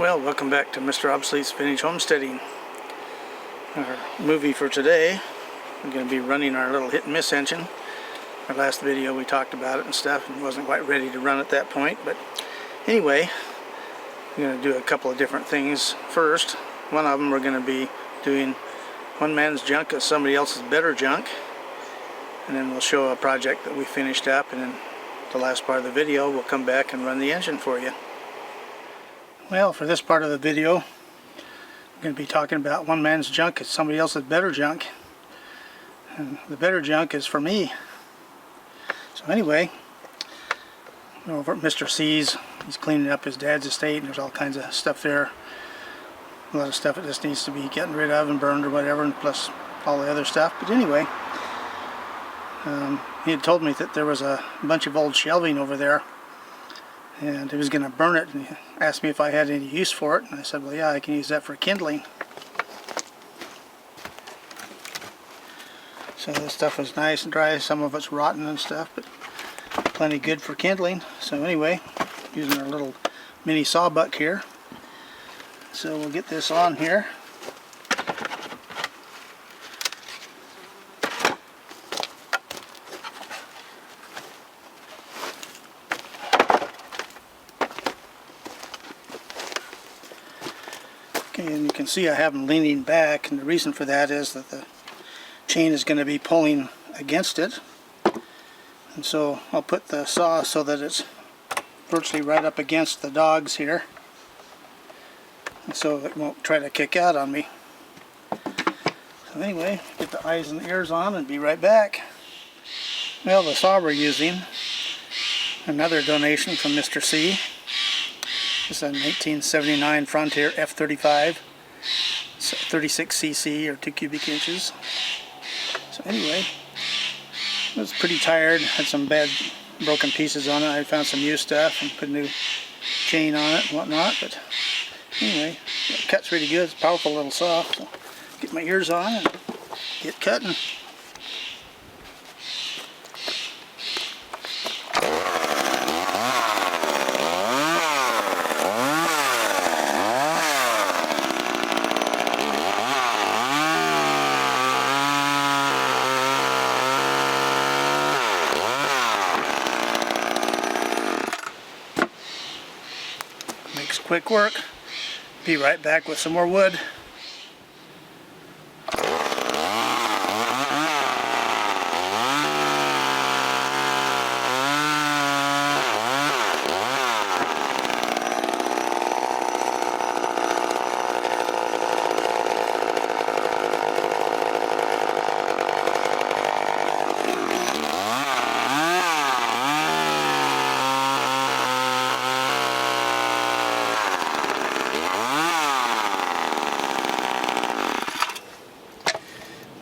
Well, welcome back to Mr. Obsolete's Vintage Homesteading. Our movie for today, we're going to be running our little hit and miss engine. Our last video we talked about it and stuff and wasn't quite ready to run at that point, but anyway, we're going to do a couple of different things. First, one of them we're going to be doing one man's junk as somebody else's better junk, and then we'll show a project that we finished up, and then the last part of the video we'll come back and run the engine for you. Well, for this part of the video, I'm going to be talking about one man's junk is somebody else's better junk. And the better junk is for me. So anyway, we're over at Mr. C's. He's cleaning up his dad's estate, and there's all kinds of stuff there. A lot of stuff that just needs to be getting rid of and burned or whatever, and plus all the other stuff. But anyway, he had told me that there was a bunch of old shelving over there, and he was going to burn it, and he asked me if I had any use for it, and I said, well, yeah, I can use that for kindling. So this stuff is nice and dry. Some of it's rotten and stuff, but plenty good for kindling. So anyway, using our little mini sawbuck here. So we'll get this on here. And you can see I have them leaning back, and the reason for that is that the chain is going to be pulling against it, and so I'll put the saw so that it's virtually right up against the dogs here, and so it won't try to kick out on me. So anyway, get the eyes and ears on and be right back. Well, the saw we're using, another donation from Mr. C. This is a 1979 Frontier F35, 36cc or 2 cubic inches. So anyway, I was pretty tired, had some bad broken pieces on it. I found some used stuff and put a new chain on it and whatnot, but anyway, it cuts really good. It's a powerful little saw. So get my ears on and get cutting. Makes quick work. Be right back with some more wood.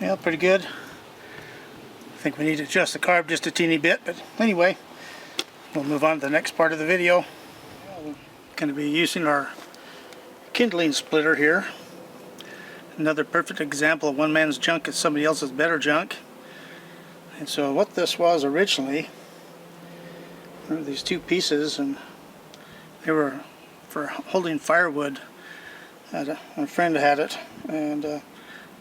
Yeah, pretty good. I think we need to adjust the carb just a teeny bit, but anyway, we'll move on to the next part of the video. We're going to be using our kindling splitter here. Another perfect example of one man's junk is somebody else's better junk. And so what this was originally, there were these two pieces, and they were for holding firewood. A friend had it, and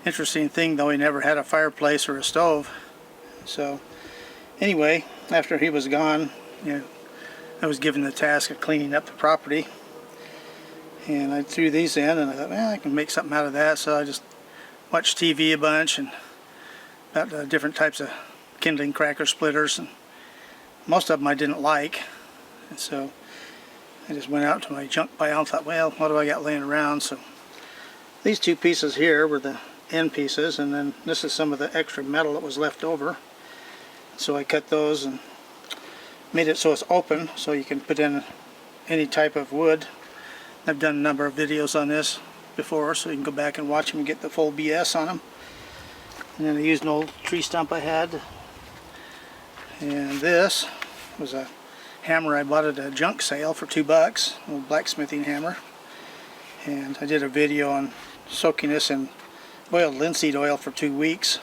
interesting thing though, he never had a fireplace or a stove. So anyway, after he was gone, I was given the task of cleaning up the property, and I threw these in, and I thought, well, I can make something out of that. So I just watched TV a bunch and about different types of kindling cracker splitters, and most of them I didn't like, and so I just went out to my junk pile and thought, well, what do I got laying around? So these two pieces here were the end pieces, and then this is some of the extra metal that was left over. So I cut those and made it so it's open, so you can put in any type of wood. I've done a number of videos on this before, so you can go back and watch them and get the full BS on them. And then I used an old tree stump I had, and this was a hammer I bought at a junk sale for $2, an old blacksmithing hammer. And I did a video on soaking this in boiled linseed oil for 2 weeks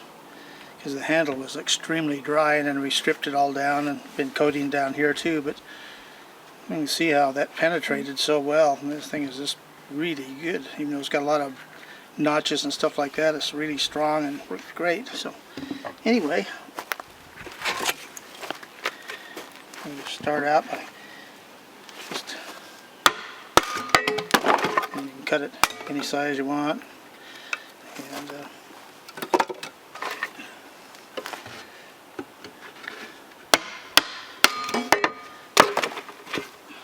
because the handle was extremely dry, and then we stripped it all down and been coating down here too. But you can see how that penetrated so well, and this thing is just really good. Even though it's got a lot of notches and stuff like that, it's really strong and works great. So anyway, I'm going to start out by just, and you can cut it any size you want, and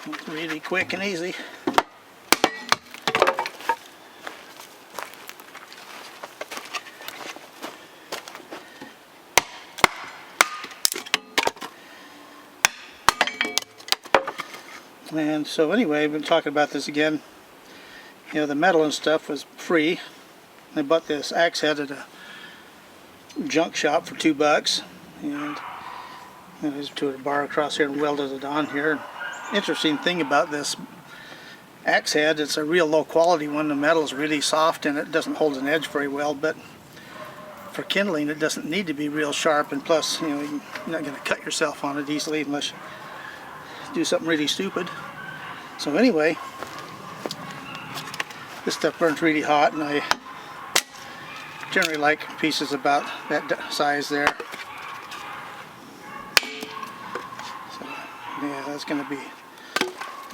it's really quick and easy. And so anyway, I've been talking about this again. You know, the metal and stuff was free. I bought this axe head at a junk shop for $2, and I just put a bar across here and welded it on here. Interesting thing about this axe head, it's a real low quality one. The metal is really soft and it doesn't hold an edge very well, but for kindling it doesn't need to be real sharp, and plus, you know, you're not going to cut yourself on it easily unless you do something really stupid. So anyway, this stuff burns really hot, and I generally like pieces about that size there. So yeah, that's going to be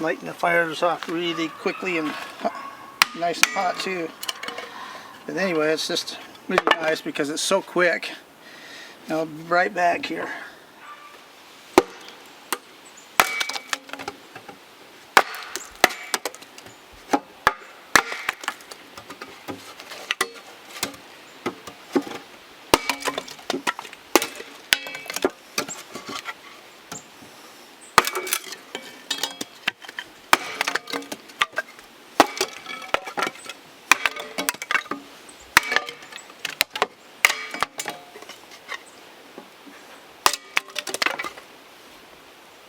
lighting the fires off really quickly and nice and hot too. But anyway, it's just really nice because it's so quick. I'll be right back here.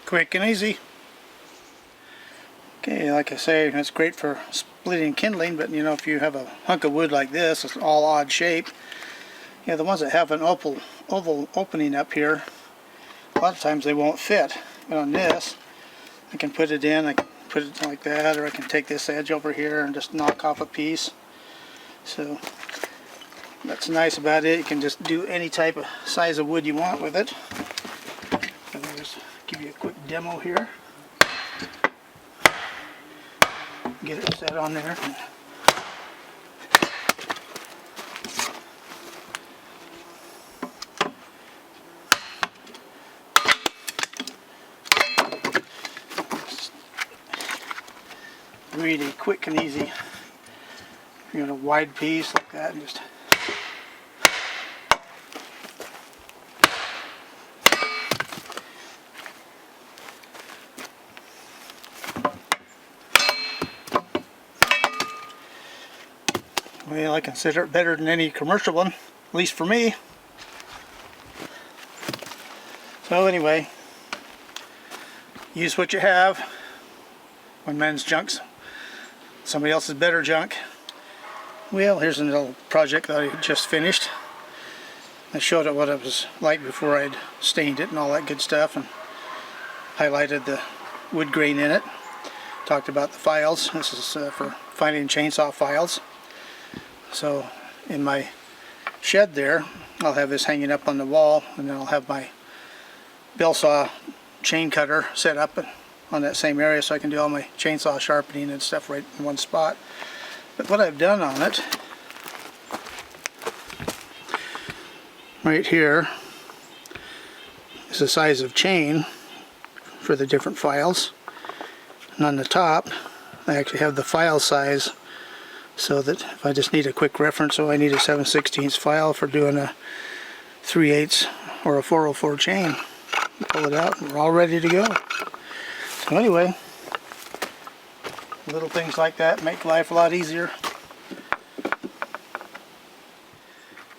Quick and easy. Okay, like I say, it's great for splitting kindling, but you know, if you have a hunk of wood like this, it's all odd shape. You know, the ones that have an oval opening up here, a lot of times they won't fit. But on this, I can put it in, I can put it like that, or I can take this edge over here and just knock off a piece. So that's nice about it. You can just do any type of size of wood you want with it. And I'll just give you a quick demo here. Get it set on there. Really quick and easy. You know, a wide piece like that, and just well, I consider it better than any commercial one, at least for me. So anyway, use what you have. One man's junk's somebody else's better junk. Well, here's a little project that I just finished. I showed it what it was like before I'd stained it and all that good stuff, and highlighted the wood grain in it. Talked about the files. This is for finding chainsaw files. So in my shed there, I'll have this hanging up on the wall, and then I'll have my bell saw chain cutter set up on that same area, so I can do all my chainsaw sharpening and stuff right in one spot. But what I've done on it, right here, is the size of chain for the different files. And on the top, I actually have the file size, so that if I just need a quick reference, so I need a 7/16 file for doing a 3/8 or a 404 chain. Pull it out and we're all ready to go. So anyway, little things like that make life a lot easier.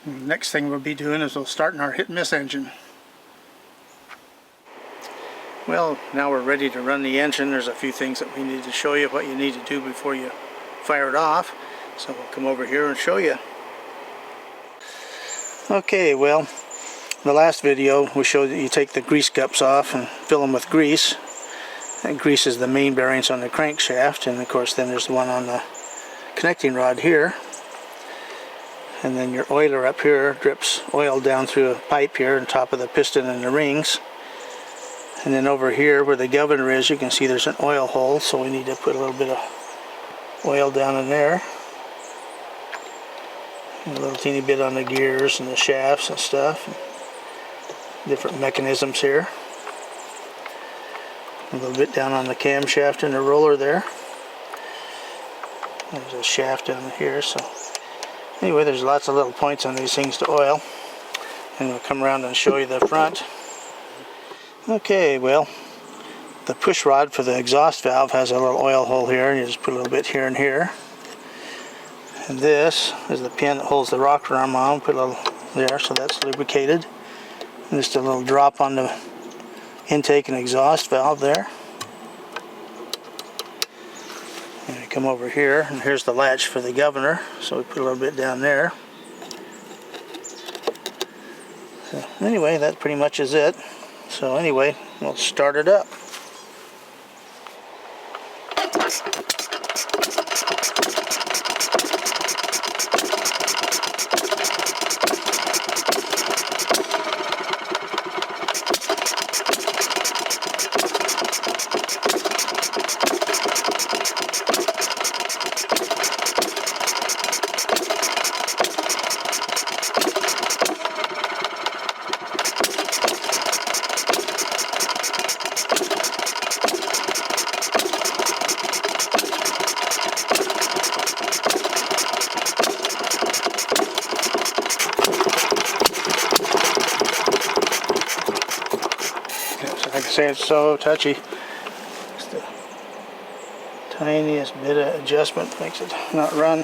And the next thing we'll be doing is we'll start our hit and miss engine. Well, now we're ready to run the engine. There's a few things that we need to show you, what you need to do before you fire it off. So we'll come over here and show you. Okay, well, the last video we showed that you take the grease cups off and fill them with grease. That grease is the main bearings on the crankshaft, and of course then there's the one on the connecting rod here, and then your oiler up here drips oil down through a pipe here on top of the piston and the rings. And then over here where the governor is, you can see there's an oil hole, so we need to put a little bit of oil down in there. And a little teeny bit on the gears and the shafts and stuff. Different mechanisms here. A little bit down on the camshaft and the roller there. There's a shaft down here, so anyway, there's lots of little points on these things to oil. And we'll come around and show you the front. Okay, well, the push rod for the exhaust valve has a little oil hole here, and you just put a little bit here and here. And this is the pin that holds the rocker arm on. Put a little there, so that's lubricated. And just a little drop on the intake and exhaust valve there. And we come over here, and here's the latch for the governor. So we put a little bit down there. So anyway, that pretty much is it. So anyway, we'll start it up. Like I say, it's so touchy. Just the tiniest bit of adjustment makes it not run.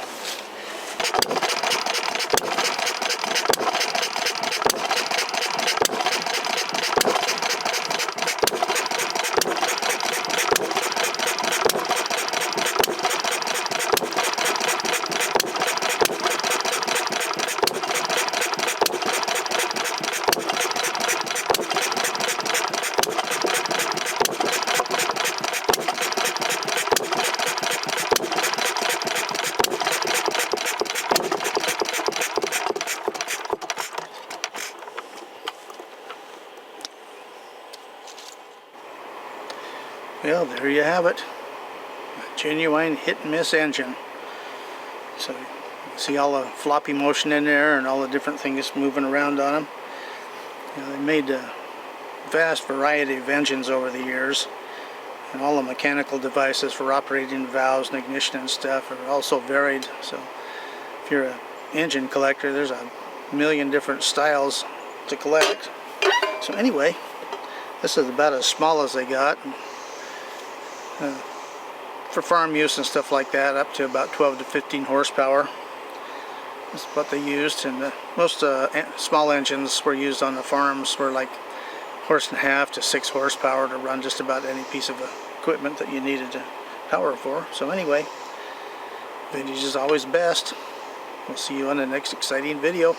Well, there you have it. A genuine hit and miss engine. So you can see all the floppy motion in there and all the different things moving around on them. You know, they made a vast variety of engines over the years, and all the mechanical devices for operating valves and ignition and stuff are also varied. So if you're an engine collector, there's a million different styles to collect. So anyway, this is about as small as they got. For farm use and stuff like that, up to about 12 to 15 horsepower. That's what they used, and most small engines were used on the farms were like 1.5 to 6 horsepower to run just about any piece of equipment that you needed to power for. So anyway, vintage is always best. We'll see you on the next exciting video.